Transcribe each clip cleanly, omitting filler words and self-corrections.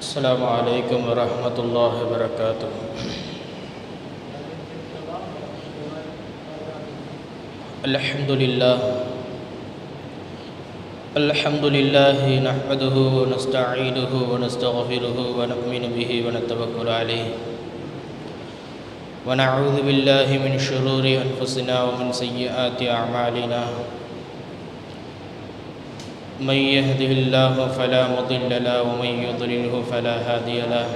السلام عليكم ورحمة الله وبركاته. الحمد لله نحمده ونستعينه ونستغفره ونؤمن به ونتوكل عليه ونعوذ بالله من شرور أنفسنا ومن سيئات أعمالنا. من يهده الله فلا مضل له ومن يضلله فلا هادي له.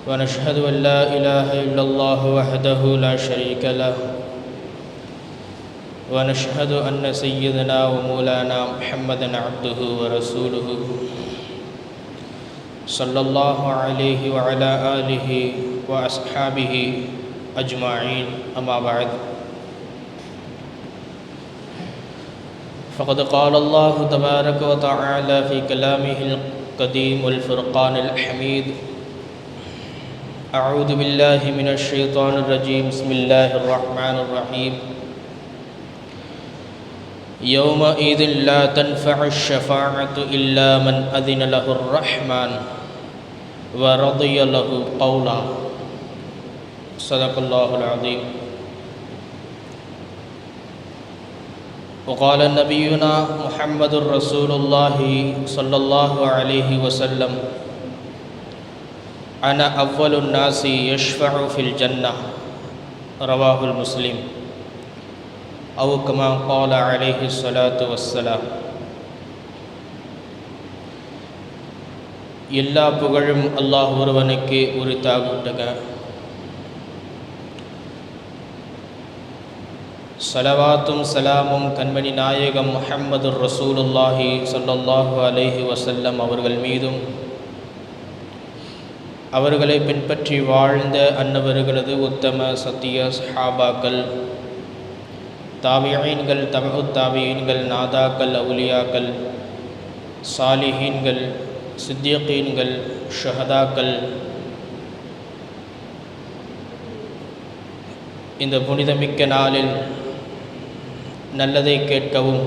ونشهد أن لا إله إلا الله وحده لا شريك له. ونشهد أن سيدنا ومولانا محمدا عبده ورسوله صلى الله عليه وعلى آله وأصحابه أجمعين. أما بعد، فقد قال الله تبارك وتعالى في كلامه القديم والفرقان الحميد: أعوذ بالله من الشيطان الرجيم. بسم الله الرحمن الرحيم. يومئذ لا تنفع الشفاعة إلا من أذن له الرحمن ورضي له قولا. صدق الله العظيم. وقال نبينا محمد رسول الله صلى الله عليه وسلم: أنا أول الناس يشفع في الجنة. رواه المسلم. أو كما قال عليه الصلاة والسلام. எல்லா புகழும் அல்லாஹ் ஒருவனுக்கு உரித்தாகட்டுக. ஸலவாத்தும் சலாமும் கண்மணி நாயகம் முஹம்மது ரசூலுல்லாஹி ஸல்லல்லாஹு அலைஹி வஸல்லம் அவர்கள் மீதும், அவர்களை பின்பற்றி வாழ்ந்த அன்னவர்களது உத்தம சத்திய சஹாபாக்கள், தாபியீன்கள், தபு தாபியீன்கள், நாதாக்கள், அவுலியாக்கள், சாலிஹீன்கள், சித்தியீன்கள், ஷஹதாக்கள், இந்த புனிதமிக்க நாளில் நல்லதை கேட்கவும்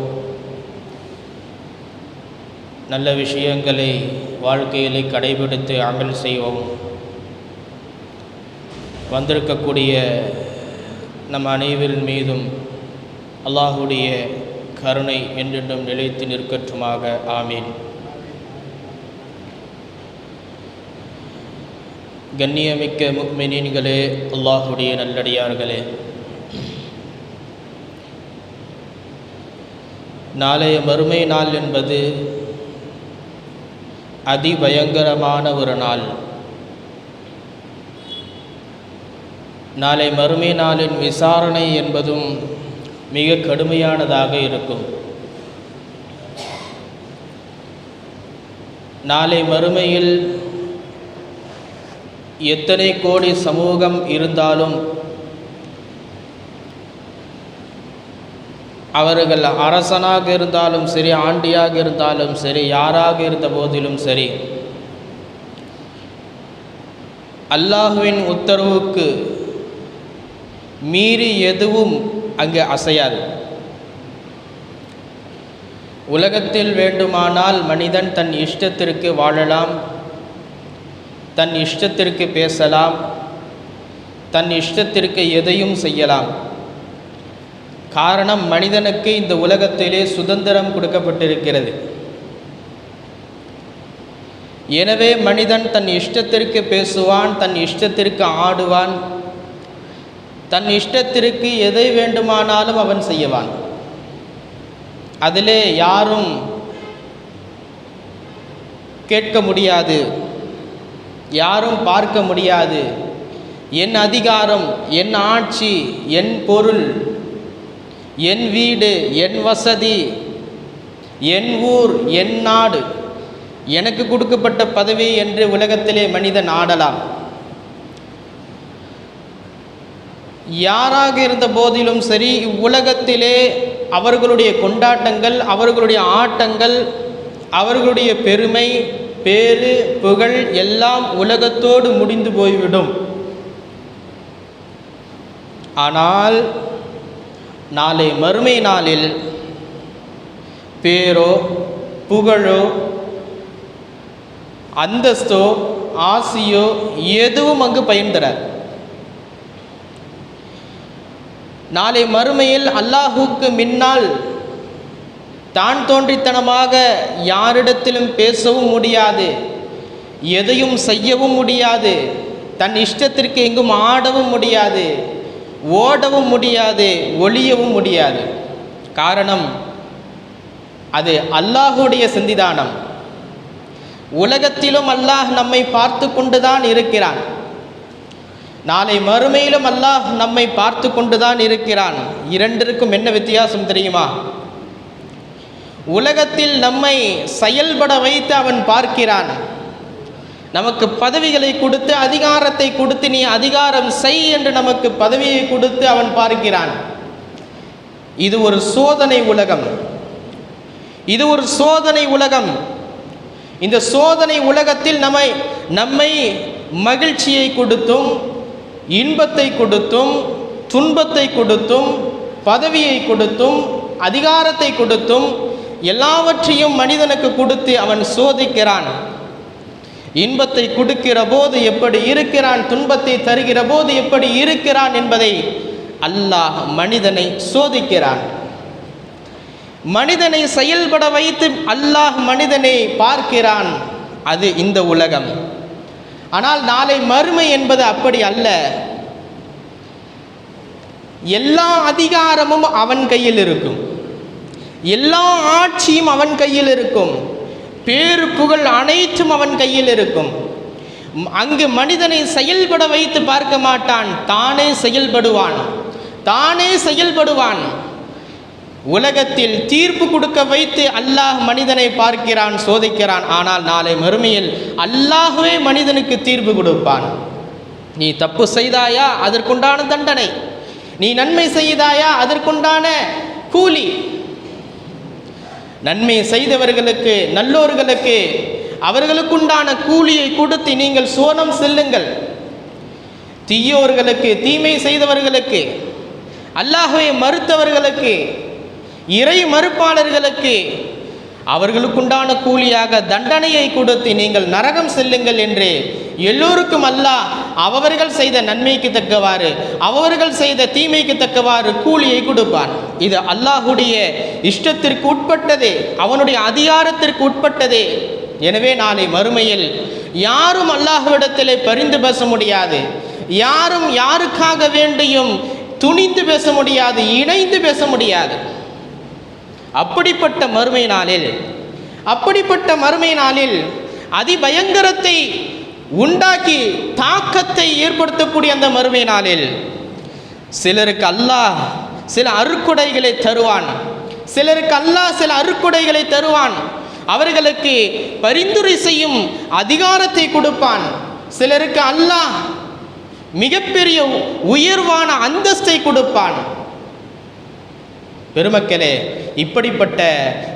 நல்ல விஷயங்களை வாழ்க்கையிலே கடைபிடித்து அமல் செய்வோம் வந்திருக்கக்கூடிய நம் அனைவரின் மீதும் அல்லாஹுடைய கருணை என்றென்றும் நிலைத்து நிற்கட்டுமாக. ஆமீன். கண்ணியமிக்க முஃமினீன்களே, அல்லாஹுடைய நல்லடியார்களே, நாளைய மறுமை நாள் என்பது அதிபயங்கரமான ஒரு நாள். நாளை மறுமை நாளின் விசாரணை என்பதும் மிக கடுமையானதாக இருக்கும். நாளை மறுமையில் எத்தனை கோடி சமூகம் இருந்தாலும், அவர்கள் அரசனாக இருந்தாலும் சரி, ஆண்டியாக இருந்தாலும் சரி, யாராக இருந்த போதிலும் சரி, அல்லாஹுவின் உத்தரவுக்கு மீறி எதுவும் அங்கே அசையாது. உலகத்தில் வேண்டுமானால் மனிதன் தன் இஷ்டத்திற்கு வாழலாம், தன் இஷ்டத்திற்கு பேசலாம், தன் இஷ்டத்திற்கு எதையும் செய்யலாம். காரணம், மனிதனுக்கு இந்த உலகத்திலே சுதந்திரம் கொடுக்கப்பட்டிருக்கிறது. எனவே மனிதன் தன் இஷ்டத்திற்கு பேசுவான், தன் இஷ்டத்திற்கு ஆடுவான், தன் இஷ்டத்திற்கு எதை வேண்டுமானாலும் அவன் செய்வான். அதிலே யாரும் கேட்க முடியாது, யாரும் பார்க்க முடியாது. என் அதிகாரம், என் ஆட்சி, என் பொருள், என் வீடு, என் வசதி, என் ஊர், என் நாடு, எனக்கு கொடுக்கப்பட்ட பதவி என்று உலகத்திலே மனிதன் ஆடலாம். யாராக இருந்த போதிலும் சரி, இவ்வுலகத்திலே அவர்களுடைய கொண்டாட்டங்கள், அவர்களுடைய ஆட்டங்கள், அவர்களுடைய பெருமை, பேரு, புகழ் எல்லாம் உலகத்தோடு முடிந்து போய்விடும். ஆனால் நாளை மறுமை நாளில் பேரோ புகழோ அந்தஸ்தோ ஆசியோ எதுவும் அங்கு பயன் தராது. நாளை மறுமையில் அல்லாஹுக்கு முன்னால் தான் தோன்றித்தனமாக யாரிடத்திலும் பேசவும் முடியாது, எதையும் செய்யவும் முடியாது, தன் இஷ்டத்திற்கு எங்கும் ஆடவும் முடியாது, ஓடவும் முடியாது, ஒளியவும் முடியாது. காரணம், அது அல்லாஹுடைய சந்திதானம். உலகத்திலும் அல்லாஹ் நம்மை பார்த்து கொண்டுதான் இருக்கிறான், நாளை மறுமையிலும் அல்லாஹ் நம்மை பார்த்து கொண்டுதான் இருக்கிறான். இரண்டிற்கும் என்ன வித்தியாசம் தெரியுமா? உலகத்தில் நம்மை செயல்பட வைத்து அவன் பார்க்கிறான், நமக்கு பதவிகளை கொடுத்து அதிகாரத்தை கொடுத்து நீ அதிகாரம் செய் என்று நமக்கு பதவியை கொடுத்து அவன் பார்க்கிறான். இது ஒரு சோதனை உலகம், இது ஒரு சோதனை உலகம். இந்த சோதனை உலகத்தில் நம்மை மகிழ்ச்சியை கொடுத்தும் இன்பத்தை கொடுத்தும் துன்பத்தை கொடுத்தும் பதவியை கொடுத்தும் அதிகாரத்தை கொடுத்தும் எல்லாவற்றையும் மனிதனுக்கு கொடுத்து அவன் சோதிக்கிறான். இன்பத்தை கொடுக்கிற போது எப்படி இருக்கிறான், துன்பத்தை தருகிற போது எப்படி இருக்கிறான் என்பதை அல்லாஹ் மனிதனை சோதிக்கிறான். மனிதனை செயல்பட வைத்து அல்லாஹ் மனிதனை பார்க்கிறான். அது இந்த உலகம். ஆனால் நாளை மறுமை என்பது அப்படி அல்ல. எல்லா அதிகாரமும் அவன் கையில் இருக்கும், எல்லா ஆட்சியும் அவன் கையில் இருக்கும், பேரு புகழ் அனைத்தும் அவன் கையில் இருக்கும். அங்கு மனிதனை செயல்பட வைத்து பார்க்க மாட்டான், தானே செயல்படுவான். உலகத்தில் தீர்ப்பு கொடுக்க வைத்து அல்லாஹ் மனிதனை பார்க்கிறான், சோதிக்கிறான். ஆனால் நாளை மறுமையில் அல்லாஹ்வே மனிதனுக்கு தீர்ப்பு கொடுப்பான். நீ தப்பு செய்தாயா, அதற்குண்டான தண்டனை. நீ நன்மை செய்தாயா, அதற்குண்டான கூலி. நன்மை செய்தவர்களுக்கு, நல்லோர்களுக்கு அவர்களுக்குண்டான கூலியை கொடுத்து நீங்கள் சோனம் செல்லுங்கள். தீயோர்களுக்கு, தீமை செய்தவர்களுக்கு, அல்லாஹ்வை மறுத்தவர்களுக்கு, இறை மறுப்பாளர்களுக்கு அவர்களுக்குண்டான கூலியாக தண்டனையை கொடுத்து நீங்கள் நரகம் செல்லுங்கள் என்று எல்லோருக்கும் அல்லாஹ் அவர்கள் செய்த நன்மைக்கு தக்கவாறு, அவர்கள் செய்த தீமைக்கு தக்கவாறு கூலியை கொடுப்பான். இது அல்லாஹுடைய இஷ்டத்திற்கு உட்பட்டதே, அவனுடைய அதிகாரத்திற்கு உட்பட்டதே. எனவே நாளை மறுமையில் யாரும் அல்லாஹ்விடத்திலே பரிந்து பேச முடியாது, யாரும் யாருக்காக வேண்டியும் துணிந்து பேச முடியாது, இணைந்து பேச முடியாது. அப்படிப்பட்ட மறுமை நாளில் அதிபயங்கரத்தை உண்டாக்கி தாக்கத்தை ஏற்படுத்தக்கூடிய அந்த மறுமை நாளில் சிலருக்கு அல்லாஹ் சில அருட்கொடைகளை தருவான், அவர்களுக்கு பரிந்துரை செய்யும் அதிகாரத்தை கொடுப்பான். சிலருக்கு அல்லாஹ் மிகப்பெரிய உயர்வான அந்தஸ்தை கொடுப்பான். பெருமக்களே, இப்படிப்பட்ட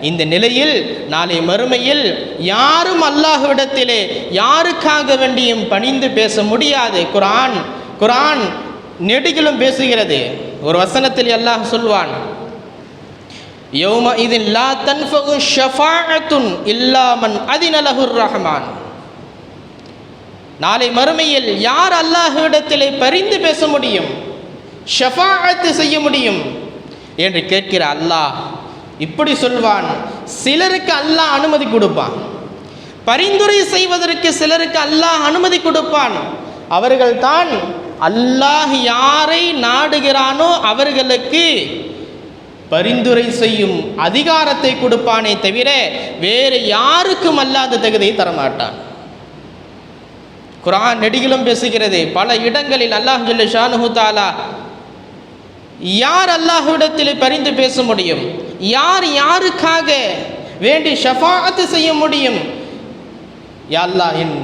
இந்த நிலையில் நாளை மறுமையில் யாரும் அல்லாஹ்விடத்திலே யாருக்காக வேண்டியும் பணிந்து பேச முடியாது. குர்ஆன் நெடுகிலும் பேசுகிறது. ஒரு வசனத்தில் அல்லாஹ் சொல்வான், யௌமஇதின் லா தன்ஃபகு ஷஃபாஅத்துன் இல்லா மன் அதின லஹுர் ரஹ்மான். நாளை மறுமையில் யார் அல்லாஹ்விடத்திலே பரிந்து பேச முடியும், ஷஃபாஅத் செய்ய முடியும் என்று கேட்கிற அல்லாஹ் இப்படி சொல்வான், சிலருக்கு அல்லாஹ் அனுமதி கொடுப்பான், பரிந்துரை செய்வதற்கு சிலருக்கு அல்லாஹ் அனுமதி கொடுப்பான். அவர்கள்தான் அல்லாஹ் யாரை நாடுகிறானோ அவர்களுக்கு பரிந்துரை செய்யும் அதிகாரத்தை கொடுப்பானே தவிர வேறு யாருக்கும் அல்லாத தகுதியை தரமாட்டான். குர்ஆன் நெடுகிலும் பேசுகிறது. பல இடங்களில் அல்லாஹ் ஜல்ல ஷானுஹு தஆலா யார் அல்லாஹ்விடத்தில் பரிந்து பேச முடியும், யார் யாருக்காக வேண்டி ஷஃபாஅத் செய்ய முடியும், யா அல்லாஹ் என்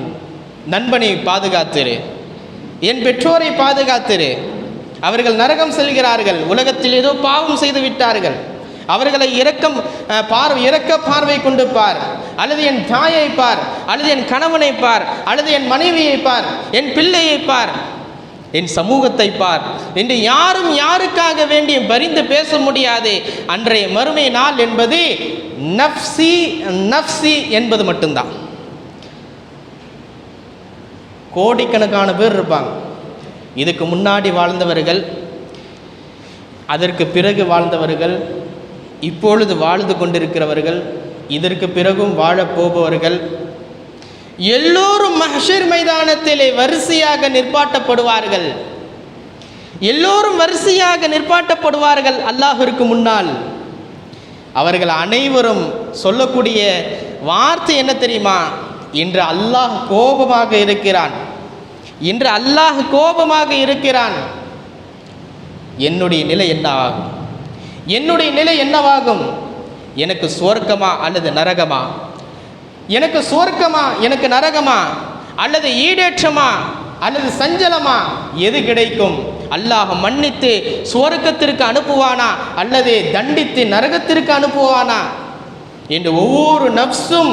நண்பனை பாதுகாத்திரு, என் பெற்றோரை பாதுகாத்திரு, அவர்கள் நரகம் செல்கிறார்கள், உலகத்தில் ஏதோ பாவம் செய்து விட்டார்கள், அவர்களை இரக்க பார்வை கொண்டு பார், அல்லது என் தாயை பார், அல்லது என் கணவனை பார், அல்லது என் மனைவியை பார், என் பிள்ளையை பார், என் சமூகத்தை பார் என்று யாரும் யாருக்காக வேண்டிய பரிந்து பேச முடியாது. அன்றைய மறுமை நாள் என்பது நஃப்சி நஃப்சி என்பது மட்டும்தான். கோடிக்கணக்கான பேர் இருப்பாங்க. இதுக்கு முன்னாடி வாழ்ந்தவர்கள், அதற்கு பிறகு வாழ்ந்தவர்கள், இப்பொழுது வாழ்ந்து கொண்டிருக்கிறவர்கள், இதற்கு பிறகும் வாழப்போபவர்கள் எல்லோரும் மஹ்ஷர் மைதானத்திலே வரிசையாக நிற்பாட்டப்படுவார்கள். எல்லோரும் வரிசையாக நிற்பாட்டப்படுவார்கள் அல்லாஹ்விற்கு முன்னால். அவர்கள் அனைவரும் சொல்லக்கூடிய வார்த்தை என்ன தெரியுமா? இன்று அல்லாஹ் கோபமாக இருக்கிறான், இன்று அல்லாஹ் கோபமாக இருக்கிறான். என்னுடைய நிலை என்ன ஆகும்? என்னுடைய நிலை என்னவாகும்? எனக்கு சுவர்க்கமா அல்லது நரகமா? எனக்கு சுவர்க்கமா எனக்கு நரகமா? அல்லது ஈடேற்றமா அல்லது சஞ்சலமா? எது கிடைக்கும்? அல்லாஹ் மன்னித்து சுவர்க்கத்திற்கு அனுப்புவானா அல்லது தண்டித்து நரகத்திற்கு அனுப்புவானா என்று ஒவ்வொரு நப்சும்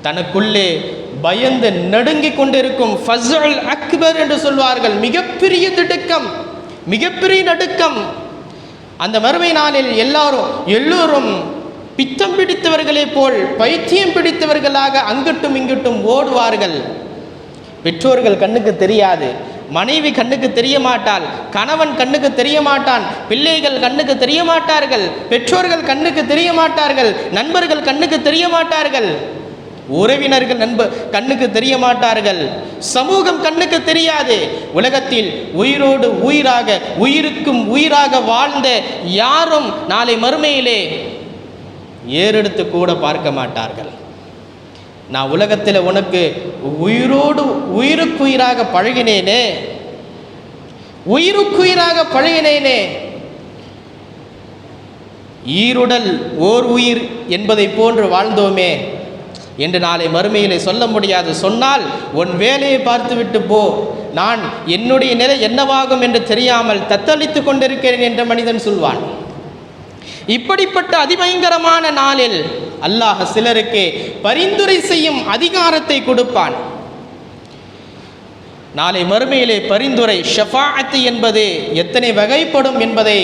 தனக்குள்ளே பயந்து நடுங்கிக் கொண்டிருக்கும். ஃபஸ்உல் அக்பர் என்று சொல்வார்கள். மிகப்பெரிய திடுக்கம், மிகப்பெரிய நடுக்கம். அந்த மறுமை நாளில் எல்லோரும் பித்தம் பிடித்தவர்களே போல், பைத்தியம் பிடித்தவர்களாக அங்கிட்டும் இங்கிட்டும் ஓடுவார்கள். பெற்றோர்கள் கண்ணுக்கு தெரியாது, மனைவி கண்ணுக்கு தெரிய மாட்டாள், கணவன் கண்ணுக்கு தெரிய மாட்டான், பிள்ளைகள் கண்ணுக்கு தெரிய மாட்டார்கள், பெற்றோர்கள் கண்ணுக்கு தெரிய மாட்டார்கள், நண்பர்கள் கண்ணுக்கு தெரிய மாட்டார்கள், உறவினர்கள் கண்ணுக்கு தெரிய மாட்டார்கள், சமூகம் கண்ணுக்கு தெரியாது. உலகத்தில் உயிரோடு உயிராக, உயிருக்கும் உயிராக வாழ்ந்த யாரும் நாளை மறுமையிலே ஏறெடுத்து கூட பார்க்க மாட்டார்கள். நான் உலகத்தில் உனக்கு உயிரோடு உயிருக்குயிராக பழகினேனே, உயிருக்குயிராக பழகினேனே, ஈருடல் ஓர் உயிர் என்பதை போன்று வாழ்ந்தோமே என்று நாளை மறுமையிலே சொல்ல முடியாது. சொன்னால் உன் வேலையை பார்த்துவிட்டு போ, நான் என்னுடைய நிலை என்னவாகும் என்று தெரியாமல் தத்தளித்து கொண்டிருக்கிறேன் என்ற மனிதன் சொல்வான். இப்படிப்பட்ட அதிபயங்கரமான நாளில் அல்லாஹ் சிலருக்கு பரிந்துரை செய்யும் அதிகாரத்தை கொடுப்பான். நாளை மறுமையிலே பரிந்துரை ஷஃபாஅத் என்பது எத்தனை வகைப்படும் என்பதை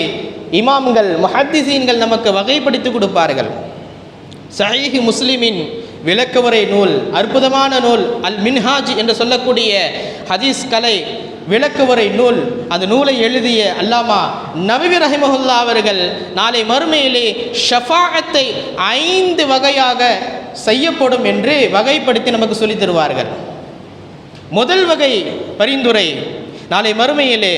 இமாம்கள் முஹத்திஸீன்கள் நமக்கு வகைப்படுத்தி கொடுப்பார்கள். சஹீஹ் முஸ்லிமின் விளக்கவுரை நூல், அற்புதமான நூல் அல் மின்ஹாஜ் என்று சொல்லக்கூடிய ஹதீஸ் கலை விளக்கவுரை நூல், அந்த நூலை எழுதிய அல்லாமா நவவி ரஹிமஹுல்லா அவர்கள் நாளை மறுமையிலே ஷஃபாஅத்தை 5 வகையாக செய்யப்படும் என்று வகைப்படுத்தி நமக்கு சொல்லித் தருவார்கள். முதல் வகை பரிந்துரை, நாளை மறுமையிலே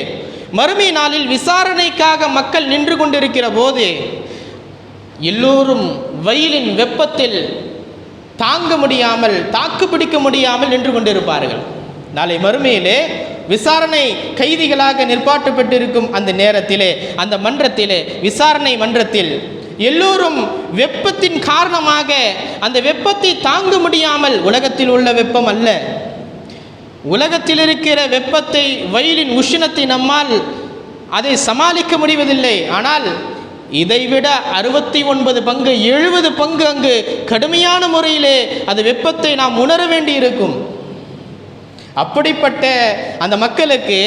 மறுமை நாளில் விசாரணைக்காக மக்கள் நின்று கொண்டிருக்கிற போது எல்லோரும் வெயிலின் வெப்பத்தில் தாங்க முடியாமல், தாக்கு பிடிக்க முடியாமல் நின்று கொண்டிருப்பார்கள். நாளை மறுமையிலே விசாரணை கைதிகளாக நிற்பாட்டப்பட்டிருக்கும் அந்த நேரத்திலே, அந்த மன்றத்திலே, விசாரணை மன்றத்தில் எல்லோரும் வெப்பத்தின் காரணமாக அந்த வெப்பத்தை தாங்க முடியாமல், உலகத்தில் உள்ள வெப்பம் அல்ல, உலகத்தில் இருக்கிற வெப்பத்தை, வெயிலின் உஷ்ணத்தை நம்மால் அதை சமாளிக்க முடிவதில்லை. ஆனால் இதைவிட 69 பங்கு 70 பங்கு அங்கு கடுமையான முறையிலே அது வெப்பத்தை நாம் உணர வேண்டி இருக்கும். அப்படிப்பட்ட அந்த மக்களுக்கு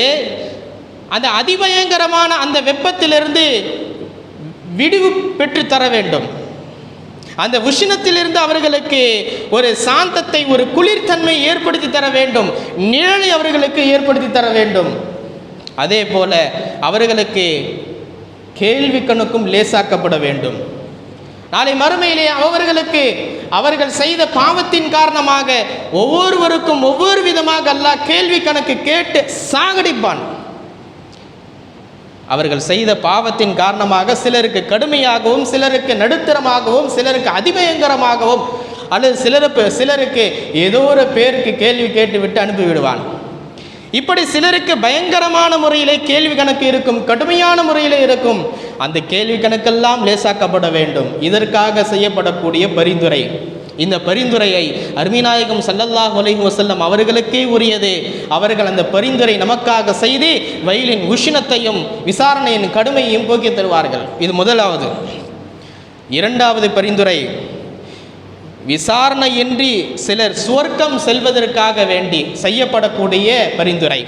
அந்த அதிபயங்கரமான அந்த வெப்பத்திலிருந்து விடுவு பெற்று தர வேண்டும். அந்த உஷ்ணத்திலிருந்து அவர்களுக்கு ஒரு சாந்தத்தை, ஒரு குளிர்தன்மை ஏற்படுத்தி தர வேண்டும், நிழலை அவர்களுக்கு ஏற்படுத்தி தர வேண்டும். அதே போல அவர்களுக்கு கேள்வி கணக்கும் லேசாக்கப்பட வேண்டும். நாளை மறுமையிலே அவர்கள் செய்த பாவத்தின் காரணமாக ஒவ்வொருவருக்கும் ஒவ்வொரு விதமாக அல்லாஹ் கேள்வி கணக்கு கேட்டு சாகடிப்பான். அவர்கள் செய்த பாவத்தின் காரணமாக சிலருக்கு கடுமையாகவும், சிலருக்கு நடுத்தரமாகவும், சிலருக்கு அதிபயங்கரமாகவும், அல்லது சிலருக்கு ஏதோ ஒரு பேருக்கு கேள்வி கேட்டு விட்டு அனுப்பிவிடுவான். இப்படி சிலருக்கு பயங்கரமான முறையிலே கேள்வி கணக்கு இருக்கும், கடுமையான முறையிலே இருக்கும். அந்த கேள்வி கணக்கெல்லாம் லேசாக்கப்பட வேண்டும். இதற்காக செய்யப்படக்கூடிய பரிந்துரை, இந்த பரிந்துரையை அருமைநாயகம் ஸல்லல்லாஹு அலைஹி வஸல்லம் அவர்களுக்கே உரியது. அவர்கள் அந்த பரிந்துரை நமக்காக செய்து வெயிலின் உஷ்ணத்தையும் விசாரணையின் கடுமையையும் போக்கி தருவார்கள். இது முதலாவது. இரண்டாவது பரிந்துரை, விசாரணையின்றி சிலர் சுவர்க்கம் செல்வதற்காக வேண்டி செய்யப்படக்கூடிய பரிந்துரை.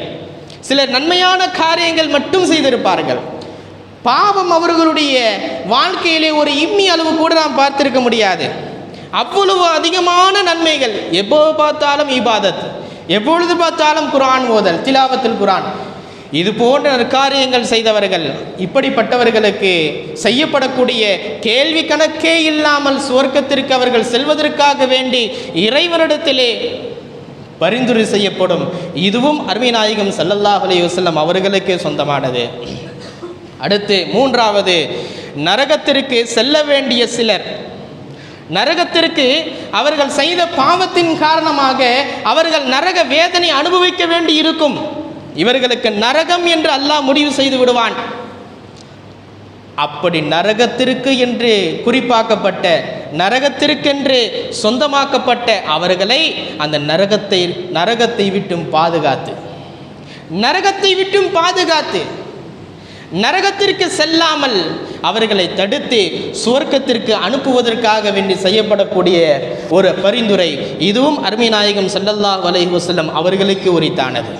சிலர் நன்மையான காரியங்கள் மட்டும் செய்திருப்பார்கள், பாவம் அவர்களுடைய வாழ்க்கையிலே ஒரு இம்மி அளவு கூட நாம் பார்த்திருக்க முடியாது. அவ்வளவு அதிகமான நன்மைகள், எப்போ பார்த்தாலும் இபாதத், எப்பொழுது பார்த்தாலும் குர்ஆன் ஓதல், திலாவத்துல் குர்ஆன், இது போன்ற நற்காரியங்கள் செய்தவர்கள், இப்படிப்பட்டவர்களுக்கு செய்யப்படக்கூடிய கேள்வி கணக்கே இல்லாமல் சுவர்க்கத்திற்கு அவர்கள் செல்வதற்காக வேண்டி இறைவனிடத்திலே பரிந்துரை செய்யப்படும். இதுவும் அருமை நாயகம் ஸல்லல்லாஹு அலைஹி வஸல்லம் அவர்களுக்கே சொந்தமானது. அடுத்து மூன்றாவது, நரகத்திற்கு செல்ல வேண்டிய சிலர், நரகத்திற்கு அவர்கள் செய்த பாவத்தின் காரணமாக அவர்கள் நரக வேதனை அனுபவிக்க வேண்டி இருக்கும். இவர்களுக்கு நரகம் என்று அல்லாஹ் முடிவு செய்து விடுவான். அப்படி நரகத்திற்கு என்று குறிப்பாக்கப்பட்ட, நரகத்திற்கென்று சொந்தமாக்கப்பட்ட அவர்களை அந்த நரகத்தை விட்டும் பாதுகாத்து நரகத்திற்கு செல்லாமல் அவர்களை தடுத்து சுவர்க்கத்திற்கு அனுப்புவதற்காக வேண்டி செய்யப்படக்கூடிய ஒரு பரிந்துரை. இதுவும் அருமை நாயகம் ஸல்லல்லாஹு அலைஹி வஸல்லம் அவர்களுக்கு உரித்தானது.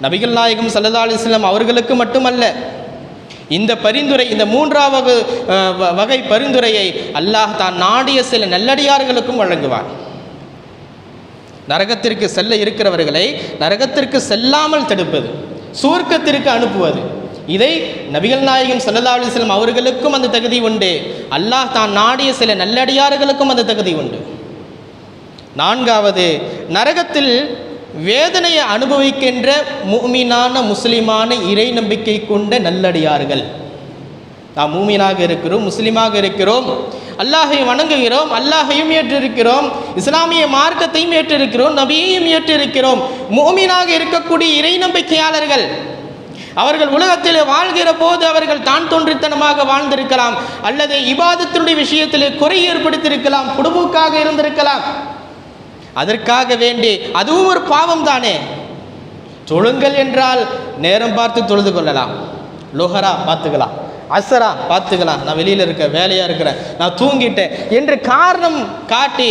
நபிகள் நாயகம் ஸல்லல்லாஹு அலைஹி வஸல்லம் அவர்களுக்கு மட்டுமல்ல, இந்த பரிந்துரை, இந்த மூன்றாவது வகை பரிந்துரையை அல்லாஹ் தான் நாடிய சில நல்லடியார்களுக்கும் வழங்குவார். நரகத்திற்கு செல்ல இருக்கிறவர்களை நரகத்திற்கு செல்லாமல் தடுப்பது, சுவர்க்கத்திற்கு அனுப்புவது, இதை நபிகள் நாயகம் ஸல்லல்லாஹு அலைஹி வஸல்லம் அவர்களுக்கும் அந்த தகுதி உண்டு. அல்லாஹ் தான் நாடிய சில நல்லடியார்களுக்கும் அந்த தகுதி உண்டு. நான்காவது, நரகத்தில் வேதனையை அனுபவிக்கின்ற முஃமினான முஸ்லிமான இறை நம்பிக்கை கொண்ட நல்லடியார்கள். நாம் மூமினாக இருக்கிறோம், முஸ்லிமாக இருக்கிறோம், அல்லாஹை வணங்குகிறோம், அல்லாஹையும் ஏற்றிருக்கிறோம், இஸ்லாமிய மார்க்கத்தையும் ஏற்றிருக்கிறோம், நபியையும் ஏற்றிருக்கிறோம். முஃமினாக இருக்கக்கூடிய இறை நம்பிக்கையாளர்கள் அவர்கள் உலகத்தில் வாழ்கிற போது அவர்கள் தான் தோன்றித்தனமாக வாழ்ந்திருக்கலாம், அல்லது இபாதத்தினுடைய விஷயத்தில் குறை ஏற்படுத்தியிருக்கலாம், குடும்பக்காக இருந்திருக்கலாம். அதற்காக வேண்டி அதுவும் ஒரு பாவம் தானே. தொழுங்கள் என்றால் நேரம் பார்த்து தொழுது கொள்ளலாம், லோஹரா பார்த்துக்கலாம், அசரா பார்த்துக்கலாம், நான் வெளியில் இருக்க வேலையாக இருக்கிறேன், நான் தூங்கிட்டேன் என்று காரணம் காட்டி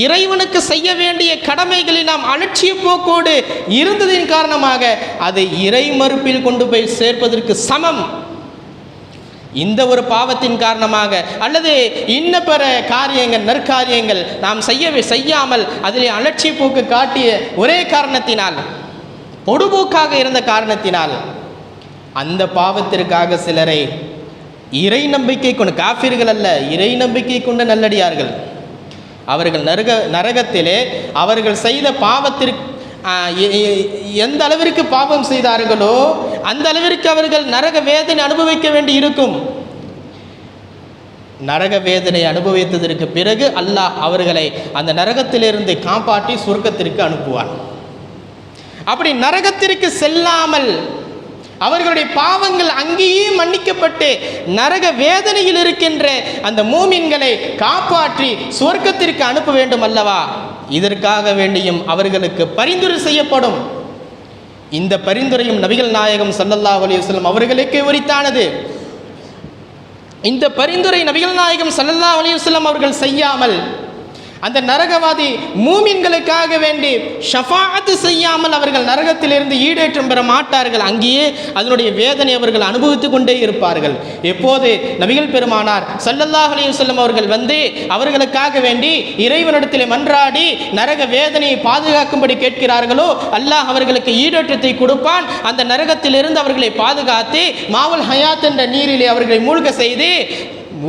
இறைவனுக்கு செய்ய வேண்டிய கடமைகளை நாம் அலட்சிய போக்கோடு இருந்ததின் காரணமாக அது இறை மறுப்பில் கொண்டு போய் சேர்ப்பதற்கு சமம். இந்த ஒரு பாவத்தின் காரணமாக அல்லது இன்ன பிற காரியங்கள், நற்காரியங்கள் நாம் செய்யாமல் அதிலே அலட்சிய போக்கு காட்டிய ஒரே காரணத்தினால், பொடுபோக்காக இருந்த காரணத்தினால், அந்த பாவத்திற்காக சிலரை இறை நம்பிக்கை கொண்ட, காஃபிர்கள் அல்ல, இறை நம்பிக்கை கொண்ட நல்லடியார்கள், அவர்கள் நரகத்திலே அவர்கள் செய்த பாவத்திற்கு எந்த அளவிற்கு பாவம் செய்தார்களோ அந்த அளவிற்கு அவர்கள் நரக வேதனை அனுபவிக்க வேண்டி இருக்கும். நரக வேதனை அனுபவித்ததற்கு பிறகு அல்லாஹ் அவர்களை அந்த நரகத்திலிருந்து காப்பாற்றி சொர்க்கத்திற்கு அனுப்புவார். அப்படி நரகத்திற்கு செல்லாமல் அவர்களுடைய பாவங்கள் அங்கேயே மன்னிக்கப்பட்டு நரக வேதனையில் இருக்கின்ற அந்த மூமின்களை காப்பாற்றி சுவர்க்கத்திற்கு அனுப்ப வேண்டும் அல்லவா? இதற்காக வேண்டியும் அவர்களுக்கு பரிந்துரை செய்யப்படும். இந்த பரிந்துரையும் நபிகள் நாயகம் ஸல்லல்லாஹு அலைஹி வஸல்லம் அவர்களுக்கு உரித்தானது. இந்த பரிந்துரை நபிகள் நாயகம் ஸல்லல்லாஹு அலைஹி வஸல்லம் அவர்கள் செய்யாமல் அந்த நரகவாதி மூமின்களுக்காக வேண்டி ஷஃபாஅத் செய்யாமல் அவர்கள் நரகத்திலிருந்து ஈடேற்றம் பெற மாட்டார்கள். அங்கேயே அதனுடைய வேதனை அவர்கள் அனுபவித்துக் கொண்டே இருப்பார்கள். எப்போது நபிகள் பெருமானார் ஸல்லல்லாஹு அலைஹி வஸல்லம் அவர்கள் வந்து அவர்களுக்காக வேண்டி இறைவனிடத்திலே மன்றாடி நரக வேதனையை பாதுகாக்கும்படி கேட்கிறார்களோ அல்லாஹ் அவர்களுக்கு ஈடேற்றத்தை கொடுப்பான். அந்த நரகத்திலிருந்து அவர்களை பாதுகாத்து மாவுல் ஹயாத் என்ற நீரிலே அவர்களை மூழ்க செய்து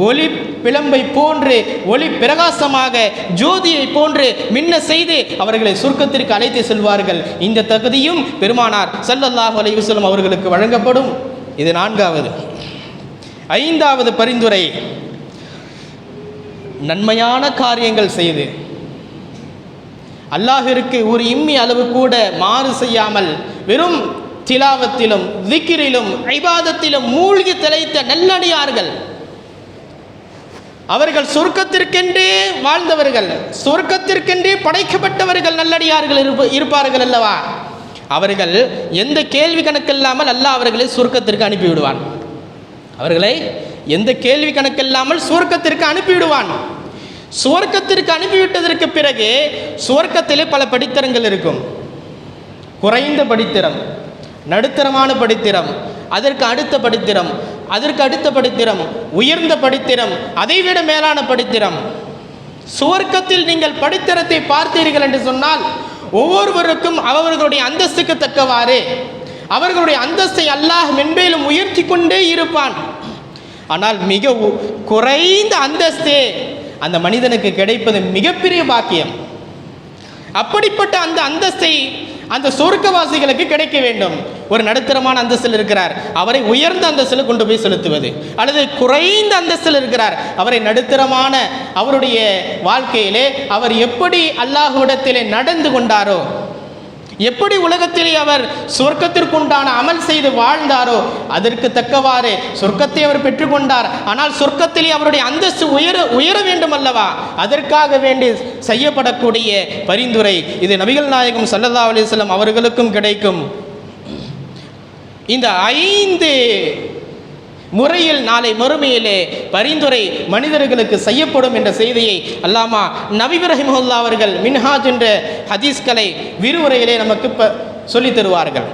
ஒளி பிளம்பை போன்று, ஒளி பிரகாசமாக ஜோதியை போன்று மின்ன செய்து அவர்களை சொர்க்கத்திற்கு அழைத்து செல்வார்கள். இந்த தகுதியும் பெருமானார் ஸல்லல்லாஹு அலைஹி வஸல்லம் அவர்களுக்கு வழங்கப்படும். இது நான்காவது. ஐந்தாவது பரிந்துரை, நன்மையான காரியங்கள் செய்து அல்லாஹ்விற்கு ஒரு இம்மி அளவு கூட மாறு செய்யாமல் வெறும் திலாவத்திலும் திக்ரிலும் இபாதத்திலும் மூழ்கி திளைத்த நல்லடியார்கள், அவர்கள் சொர்க்கத்திற்கென்றே வாழ்ந்தவர்கள், சொர்க்கத்திற்கென்றே படைக்கப்பட்டவர்கள் நல்லடியார்கள் இருப்பார்கள் அல்லவா? அவர்கள் எந்த கேள்வி கணக்கில்லாமல் அல்லாஹ் அவர்களை சொர்க்கத்திற்கு அனுப்பிவிடுவான். அவர்களை எந்த கேள்வி கணக்கில்லாமல் சொர்க்கத்திற்கு அனுப்பிவிடுவான். சொர்க்கத்திற்கு அனுப்பிவிட்டதற்கு பிறகு சொர்க்கத்திலே பல படித்தரங்கள் இருக்கும். குறைந்த படித்திரம், நடுத்தரமான படித்திரம், அதற்கு அடுத்த படித்திரம், அதற்கு அடுத்த படித்திரம், உயர்ந்த படித்திரம், அதைவிட மேலான படித்திரம். சுவர்க்கத்தில் நீங்கள் படித்திரத்தை பார்த்தீர்கள் என்று சொன்னால் ஒவ்வொருவருக்கும் அவர்களுடைய அந்தஸ்துக்கு தக்கவாறு அவர்களுடைய அந்தஸ்தை அல்லாஹ் மென்மேலும் உயர்த்தி கொண்டே இருப்பான். ஆனால் மிக குறைந்த அந்தஸ்தே அந்த மனிதனுக்கு கிடைப்பது மிகப்பெரிய பாக்கியம். அப்படிப்பட்ட அந்த அந்தஸ்தை அந்த சொர்க்கவாசிகளுக்கு கிடைக்க வேண்டும். ஒரு நடுத்தரமான அந்தஸ்தில் இருக்கிறார், அவரை உயர்ந்த அந்தஸ்தில் கொண்டு போய் செலுத்துவது, அல்லது குறைந்த அந்தஸ்தில் இருக்கிறார், அவரை நடுத்தரமான அவருடைய வாழ்க்கையிலே அவர் எப்படி அல்லாஹ்விடத்திலே நடந்து கொண்டாரோ, எப்படி உலகத்திலே அவர் சொர்க்கத்திற்குண்டான அமல் செய்து வாழ்ந்தாரோ அதற்கு தக்கவாறு சொர்க்கத்தை அவர் பெற்றுக்கொண்டார். ஆனால் சொர்க்கத்திலே அவருடைய அந்தஸ்து உயர வேண்டும் அல்லவா, அதற்காக வேண்டி செய்யப்படக்கூடிய பரிந்துரை இது நபிகள் நாயகம் ஸல்லல்லாஹு அலைஹி வஸல்லம் அவர்களுக்கும் கிடைக்கும். இந்த 5 முறையில் நாளை மறுமையிலே பரிந்துரை மனிதர்களுக்கு செய்யப்படும் என்ற செய்தியை அல்லாமா நபி ரஹிமஹுல்லாஹ் அவர்கள் மின்ஹாஜ் என்ற ஹதீஸ்களை விரிவுரையிலே நமக்கு சொல்லித் தருவார்கள்.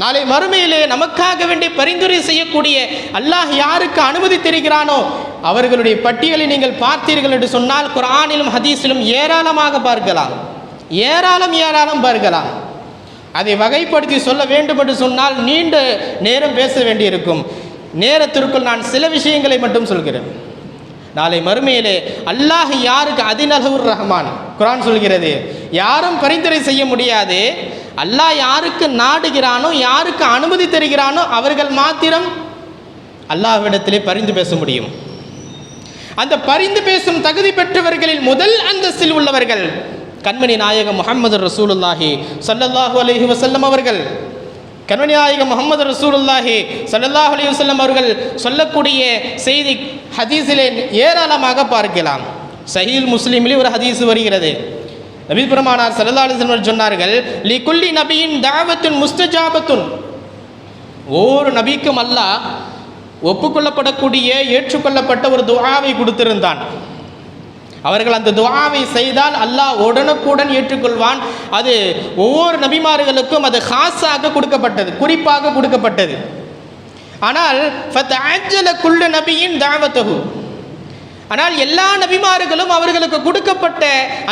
நாளை மறுமையிலே நமக்காக வேண்டி பரிந்துரை செய்யக்கூடிய அல்லாஹ் யாருக்கு அனுமதி தருகிறானோ அவர்களுடைய பட்டியலை நீங்கள் பார்த்தீர்கள் என்று சொன்னால் குர்ஆனிலும் ஹதீஸிலும் ஏராளமாக பார்க்கலாம், ஏராளம் பார்க்கலாம். அதை வகைப்படுத்தி சொல்ல வேண்டும் என்று சொன்னால் நீண்ட நேரம் பேச வேண்டியிருக்கும். நேரத்திற்குள் நான் சில விஷயங்களை மட்டும் சொல்கிறேன். நாளை மறுமையிலே அல்லாஹ் யாருக்கு அதினலகுர் ரஹ்மான், குர்ஆன் சொல்கிறது, யாரும் பரிந்துரை செய்ய முடியாது. அல்லாஹ் யாருக்கு நாடுகிறானோ, யாருக்கு அனுமதி தருகிறானோ அவர்கள் மாத்திரம் அல்லாஹ்விடத்திலே பரிந்து பேச முடியும். அந்த பரிந்து பேசும் தகுதி பெற்றவர்களில் முதல் அந்தஸ்தில் உள்ளவர்கள் கண்மணி நாயகம் முஹம்மது ரசூலுல்லாஹி ஸல்லல்லாஹு அலைஹி வஸல்லம் அவர்கள். கண்மணி நாயகம் முஹம்மது ரசூலுல்லாஹி ஸல்லல்லாஹு அலைஹி வஸல்லம் அவர்கள் சொல்லக்கூடிய செய்தி ஹதீஸிலே ஏராளமாக பார்க்கலாம். சஹீஹ் முஸ்லிமிலே ஒரு ஹதீஸ் வருகிறது. நபி பெருமானார் ஸல்லல்லாஹு அலைஹி வஸல்லம் சொன்னார்கள், லி குல்லி நபியின் தஅவத்துன் முஸ்தஜாபத்துன். ஒவ்வொரு நபிக்கும் அல்லாஹ் ஒப்புக்கொள்ளப்படக்கூடிய ஏற்றுக்கொள்ளப்பட்ட ஒரு துஆவை கொடுத்திருந்தான். அவர்கள் அந்த துஆவை செய்தால் அல்லாஹ் உடனுக்குடன் ஏற்றுக்கொள்வான். அது ஒவ்வொரு நபிமார்களுக்கும் அது ஹாஸாக கொடுக்கப்பட்டது, குறிப்பாக கொடுக்கப்பட்டது. ஆனால் ஃபதஅஜ்ஜல குல்லு நபியின் தஅவத்துஹு, ஆனால் எல்லா நபிமார்களும் அவர்களுக்கு கொடுக்கப்பட்ட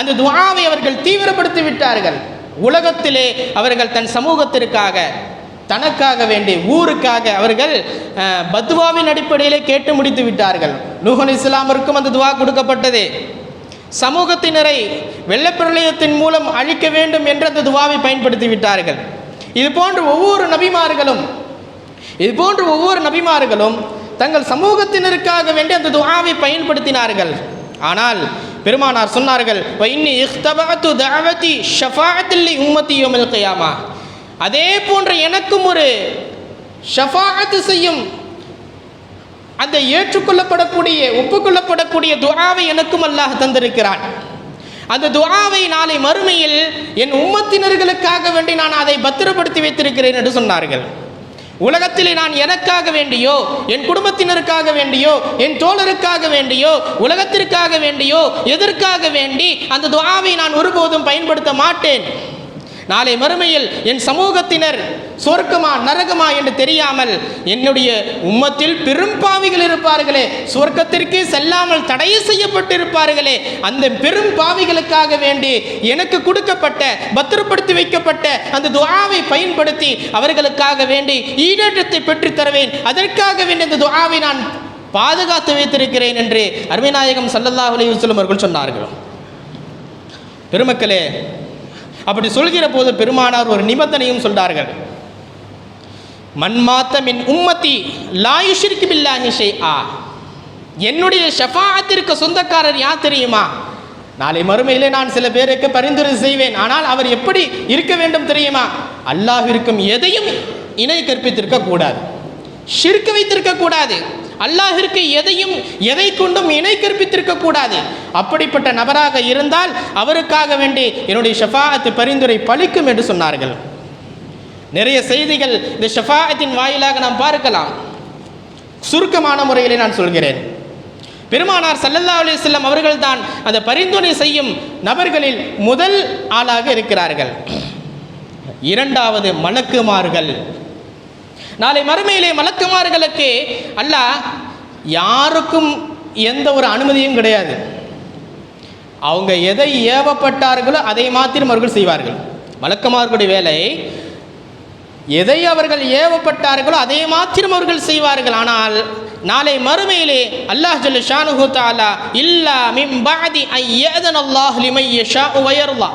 அந்த துஆவை அவர்கள் தீவிரப்படுத்தி விட்டார்கள். உலகத்திலே அவர்கள் தன் சமூகத்திற்காக, தனக்காக வேண்டி, ஊருக்காக அவர்கள் பத்வாவின் அடிப்படையிலே கேட்டு முடித்து விட்டார்கள். நூஹ் அலைஹிஸ்ஸலாமிற்கும் அந்த துஆ கொடுக்கப்பட்டது. சமூகத்தினரை வெள்ளப்பிரளயத்தின் மூலம் அழிக்க வேண்டும் என்ற அந்த துஆவை பயன்படுத்தி விட்டார்கள். இது போன்ற ஒவ்வொரு நபிமார்களும் தங்கள் சமூகத்தினருக்காக வேண்டி அந்த துஆவை பயன்படுத்தினார்கள். ஆனால் பெருமானார் சொன்னார்கள், வஇன்னி இக்தபஅது தஅவதி ஷஃபாஅத்தல் லி உம்மத்தி யௌமல் கியாமா, அதே போன்ற எனக்கும் ஒரு ஷஃபாஅத் செய்யும், அந்த ஏற்றுக்கொள்ளப்படக்கூடிய ஒப்புக்கொள்ளப்படக்கூடிய துஆவை எனக்கும் அல்லாஹ் தந்திருக்கிறான். அந்த துஆவை நாளை மறுமையில் என் உம்மத்தினர்களுக்காக வேண்டி நான் அதை பத்திரப்படுத்தி வைத்திருக்கிறேன் என்று சொன்னார்கள். உலகத்திலே நான் எனக்காக வேண்டியோ, என் குடும்பத்தினருக்காக வேண்டியோ, என் தோழருக்காக வேண்டியோ, உலகத்திற்காக வேண்டியோ, எதற்காக வேண்டி அந்த துஆவை நான் ஒருபோதும் பயன்படுத்த மாட்டேன். நாளை மறுமையில் என் சமூகத்தினர் சொர்க்கமா நரகமா என்று தெரியாமல் என்னுடைய உம்மத்தில் பெரும் பாவிகள் இருப்பார்களே, சொர்க்கத்திற்கு செல்லாமல் தடை செய்யப்பட்டிருப்பார்களே, அந்த பெரும் பாவிகளுக்காக வேண்டி எனக்கு கொடுக்கப்பட்ட பத்திரப்படுத்தி வைக்கப்பட்ட அந்த துஆவை பயன்படுத்தி அவர்களுக்காக வேண்டி ஈடேற்றத்தை பெற்றுத் தருவேன். அதற்காக வேண்டி அந்த துஆவை நான் பாதுகாத்து வைத்திருக்கிறேன் என்று அருமைநாயகம் ஸல்லல்லாஹு அலைஹி வஸல்லம் அவர்கள் சொன்னார்கள். பெருமக்களே, அப்படி சொல்கிற போது பெருமானார் ஒரு நிபந்தனையும் சொல்றார்கள். மன்மாத்த மின் உம்மத்தி லா யுஷ்ரிகு பில்லாஹி ஷைஆ, என்னுடைய ஷஃபாஅத்திற்கு சொந்தக்காரர் யார் தெரியுமா? நாளை மறுமையிலே நான் சில பேருக்கு பரிந்துரை செய்வேன். ஆனால் அவர் எப்படி இருக்க வேண்டும் தெரியுமா? அல்லாஹ்விற்கும் எதையும் இணை கற்பித்திருக்க கூடாது, ஷிர்க் வைத்திருக்க கூடாது, அல்லாஹ்விற்கு எதை கொண்டும் இணை கற்பித்திருக்க கூடாது. அப்படிப்பட்ட நபராக இருந்தால் அவருக்காக வேண்டி என்னுடைய ஷஃபாஅத் பரிந்துரை பலிக்கும் என்று சொன்னார்கள். நிறைய செய்திகள் இந்த ஷஃபாஅத்தின் வாயிலாக நாம் பார்க்கலாம். சுருக்கமான முறையிலே நான் சொல்கிறேன். பெருமானார் ஸல்லல்லாஹு அலைஹி வஸல்லம் அவர்கள் தான் அந்த பரிந்துரை செய்யும் நபர்களில் முதல் ஆளாக இருக்கிறார்கள். இரண்டாவது மலக்குமார்கள். நாளை மறுமையிலே மலக்குமார்களுக்கு அல்லாஹ் யாருக்கும் எந்த ஒரு அனுமதியும் கிடையாது. அவங்க எதை ஏவப்பட்டார்களோ அதை மாத்திரம் அவர்கள் செய்வார்கள். மலக்குமார்களுடைய வேலை எதை அவர்கள் ஏவப்பட்டார்களோ அதை மாத்திரம் அவர்கள் செய்வார்கள். ஆனால் நாளை மறுமையிலே அல்லாஹ் ஜல்ல ஷானுஹு தஆலா இல்லா மின் பஅதி அய்யதனல்லாஹு லிமன் யஷாஉ வயர்லா,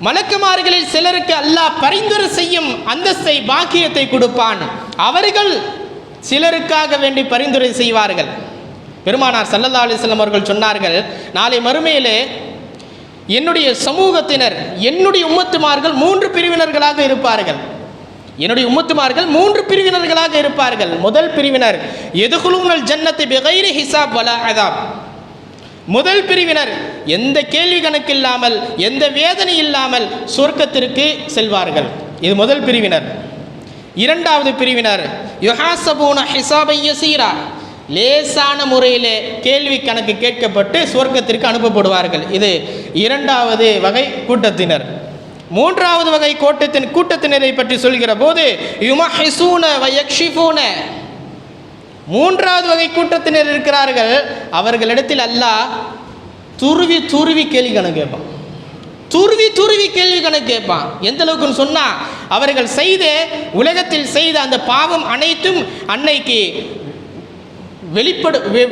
மலக்குமார்களில் சிலருக்கு அல்லாஹ் பரிந்துரை செய்யும் அந்தஸ்தை பாக்கியத்தை கொடுப்பான். அவர்கள் சிலருக்காக வேண்டி பரிந்துரை செய்வார்கள். பெருமானார் ஸல்லல்லாஹு அலைஹி வஸல்லம் அவர்கள் சொன்னார்கள், நாளை மறுமையிலே என்னுடைய சமூகத்தினர், என்னுடைய உம்மத்துமார்கள் 3 பிரிவினர்களாக இருப்பார்கள். என்னுடைய உம்மத்துமார்கள் 3 பிரிவினர்களாக இருப்பார்கள். முதல் பிரிவினர் யதுகுலூனல் ஜன்னத்தை பிகைரி ஹிசாப் வலா அதாப். முதல் பிரிவினர் எந்த கேள்வி கணக்கு இல்லாமல், எந்த வேதனை இல்லாமல் சொர்க்கத்திற்கு செல்வார்கள். இது முதல் பிரிவினர். இரண்டாவது பிரிவினர் யுஹாசபூன ஹிசாபை யஸீரா, லேசான முறையிலே கேள்வி கணக்கு கேட்கப்பட்டு சொர்க்கத்திற்கு அனுப்பப்படுவார்கள். இது இரண்டாவது வகை கூட்டத்தினர். மூன்றாவது வகை கூட்டத்தினரை பற்றி சொல்கிற போது யுமஹிசூன வயக்ஷிஃபூன, மூன்றாவது வகை கூட்டத்தினர் இருக்கிறார்கள். அவர்களிடத்தில் அல்லாஹ் துருவி துருவி கேள்வி கணக்கு கேட்பான். துருவி துருவி கேள்வி கணக்கு கேட்பான். எந்த அளவுக்குன்னு சொன்னா, அவர்கள் உலகத்தில் செய்த அந்த பாவம் அனைத்தும் அன்னைக்கு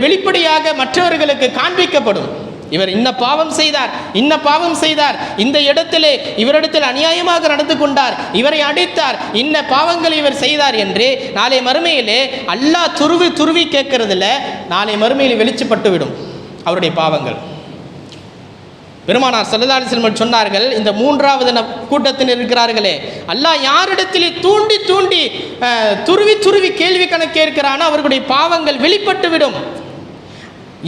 வெளிப்படையாக மற்றவர்களுக்கு காண்பிக்கப்படும். இவர் இன்ன பாவம் செய்தார், இன்ன பாவம் செய்தார், இந்த இடத்திலே இவரிடத்தில் அநியாயமாக நடந்து கொண்டார், இவரை அடித்தார், இன்ன பாவங்களை இவர் செய்தார் என்று நாளை மறுமையிலே அல்லாஹ் துருவி துருவி கேட்கறதில்ல, நாளை மறுமையில் வெளிச்சப்பட்டு விடும் அவருடைய பாவங்கள். பெருமானார் ஸல்லல்லாஹு அலைஹி வஸல்லம் சொன்னார்கள், இந்த மூன்றாவது கூட்டத்தில் இருக்கிறார்களே, அல்லாஹ் யாரிடத்திலே தூண்டி தூண்டி துருவி துருவி கேள்வி கணக்கு கேட்கிறானோ அவர்களுடைய பாவங்கள் வெளிப்பட்டு விடும்.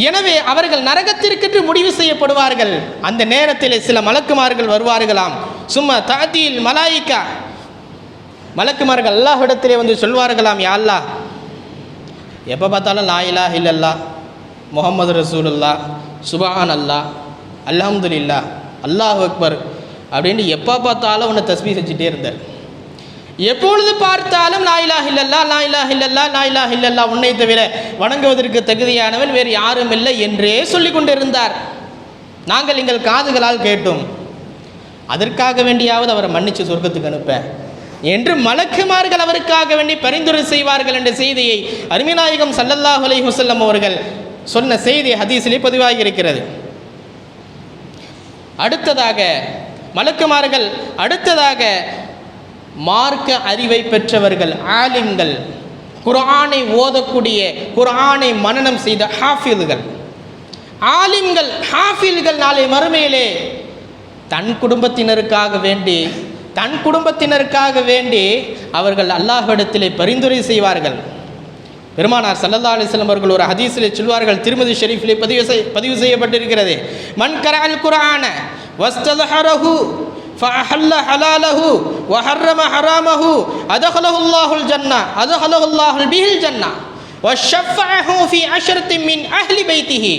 எனவே அவர்கள் நரகத்திற்கு முடிவு செய்யப்படுவார்கள். அந்த நேரத்தில் சில மலக்குமார்கள் வருவார்களாம். சும்மா தாதியில் மலாயிகா, மலக்குமார்கள் அல்லாஹ்விடத்திலே வந்து சொல்வார்களாம், யா அல்லாஹ், எப்போ பார்த்தாலும் லா இலாஹ இல்லல்லாஹ் முஹம்மது ரசூலுல்லாஹ் சுப்ஹான் அல்லாஹ் அல்ஹம்துலில்லாஹ் அல்லாஹ் அக்பர் அப்படின்னு எப்போ பார்த்தாலும் உன்னை தஸ்பீஹ் செஞ்சுட்டே இருந்தார். எப்பொழுது பார்த்தாலும் லா இலாஹ இல்லல்லாஹ் லா இலாஹ இல்லல்லாஹ் லா இலாஹ இல்லல்லாஹ், உன்னை தவிர வணங்குவதற்கு தகுதியானவன் வேறு யாரும் இல்லை என்றே சொல்லி கொண்டிருந்தார். நாங்கள் எங்கள் காதுகளால் கேட்டோம். அதற்காக வேண்டியாவது அவரை மன்னிச்சு சொர்க்கத்துக்கு அனுப்ப என்று மலக்குமார்கள் அவருக்காக வேண்டி பரிந்துரை செய்வார்கள் என்ற செய்தியை அருமைநாயகம் ஸல்லல்லாஹு அலைஹி வஸல்லம் அவர்கள் சொன்ன செய்தி ஹதீஸிலே பதிவாகி இருக்கிறது. அடுத்ததாக மலக்குமார்கள், அடுத்ததாக மார்க்க அறிவை பெற்றவர்கள், ஆலிம்கள், குர்ஆனை ஓதக்கூடிய, குர்ஆனை மனனம் செய்த ஹாஃபில்கள், ஆலிம்கள், ஹாஃபில்கள் நாளை மறுமையிலே தன் குடும்பத்தினருக்காக வேண்டி அவர்கள் அல்லாஹ்விடத்திலே பரிந்துரை செய்வார்கள். பெருமானார் ஸல்லல்லாஹு அலைஹி வஸல்லம் அவர்கள் ஒரு ஹதீஸிலே சொல்வார்கள், திருமதி ஷரீஃபிலே பதிவு செய்யப்பட்டிருக்கிறது, மன் கரஅல் குர்ஆன வஸ்தல்ஹரஹு ஃபஅஹல்ல ஹலாலஹு வஹர்ரம ஹராமஹு அதஹலஹுல்லாஹுல் ஜன்னah அதஹலஹுல்லாஹு பிஹில் ஜன்னah வஷஃபஅஹு ஃபீ அஷ்ரத்தின் மின் அஹ்லி பைத்திஹி.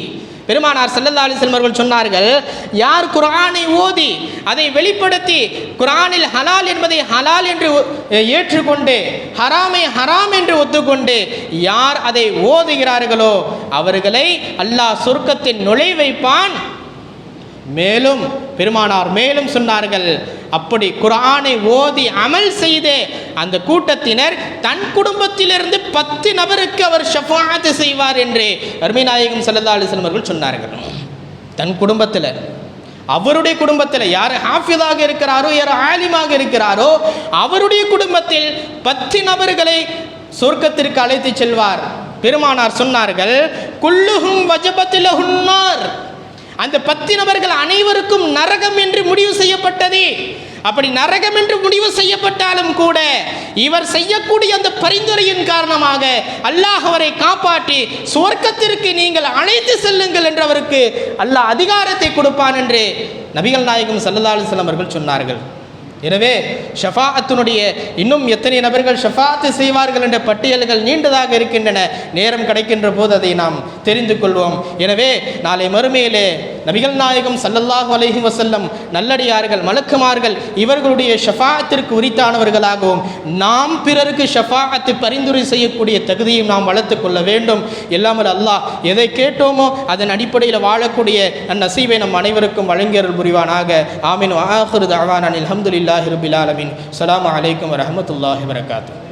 பெருமானார் ஸல்லல்லாஹு அலைஹி வஸல்லம் அவர்கள் சொன்னார்கள், யார் குர்ஆனை ஓதி அதை வெளிப்படுத்தி குர்ஆனில் ஹலால் என்பதை ஹலால் என்று ஏற்றுக்கொண்டு ஹராமை ஹராம் என்று ஒத்துக்கொண்டு யார் அதை ஓதுகிறார்களோ அவர்களை அல்லாஹ் சொர்க்கத்தில் நுழைவைப்பான். மேலும் பெருமானார் மேலும் சொன்னார்கள், அப்படி குர்ஆனை ஓதி அமல் செய்து அந்த கூட்டத்தினர் தன் குடும்பத்திலிருந்து 10 நபருக்கு அவர் ஷஃபாஅத் செய்வார் என்று அருமைநாயகம் ஸல்லல்லாஹு அலைஹி வஸல்லம் அவர்கள் சொன்னார்கள். தன் குடும்பத்தில், அவருடைய குடும்பத்தில் யார் ஹாஃபிதாக இருக்கிறாரோ, யார் ஆலிமாக இருக்கிறாரோ அவருடைய குடும்பத்தில் 10 நபர்களை சொர்க்கத்திற்கு அழைத்து செல்வார். பெருமானார் சொன்னார்கள், குல்லுஹும் வஜபத் லஹுன்னார், அந்த 10 நபர்கள் அனைவருக்கும் நரகம் என்று முடிவு செய்யப்பட்டது. அப்படி நரகம் என்று முடிவு செய்யப்பட்டாலும் கூட இவர் செய்யக்கூடிய அந்த பரிந்துரையின் காரணமாக அல்லாஹ் அவரை காப்பாற்றி சுவர்க்கத்திற்கு நீங்கள் அழைத்து செல்லுங்கள் என்று அவருக்கு அல்லாஹ் அதிகாரத்தை கொடுப்பான் என்று நபிகள் நாயகம் ஸல்லல்லாஹு அலைஹி வஸல்லம் அவர்கள் சொன்னார்கள். எனவே ஷஃபாஅத்தினுடைய இன்னும் எத்தனை நபர்கள் ஷஃபாஅத் செய்வார்கள் என்ற பட்டியல்கள் நீண்டதாக இருக்கின்றன. நேரம் கிடைக்கின்ற போது அதை நாம் தெரிந்து கொள்வோம். எனவே நாளை மறுமையிலே நபிகள் நாயகம் ஸல்லல்லாஹு அலைஹி வஸல்லம், நல்லடியார்கள், மலக்குமார்கள் இவர்களுடைய ஷஃபாஅத்திற்கு உரித்தானவர்களாகவும் நாம் பிறருக்கு ஷஃபாஅத்து பரிந்துரை செய்யக்கூடிய தகுதியும் நாம் வளர்த்து கொள்ள வேண்டும். எல்லாமல் அல்லாஹ் எதை கேட்டோமோ அதன் அடிப்படையில் வாழக்கூடிய நசீபை நம் அனைவருக்கும் வழங்கியருள் புரிவானாக. ஆமீன். வ ஆகிரு தஅவானா அல்ஹம்துலில்லாஹி ரப்பில் ஆலமீன். அஸ்ஸலாமு அலைக்கும் வரஹ்மத்துல்லாஹி வபரகாத்துஹு.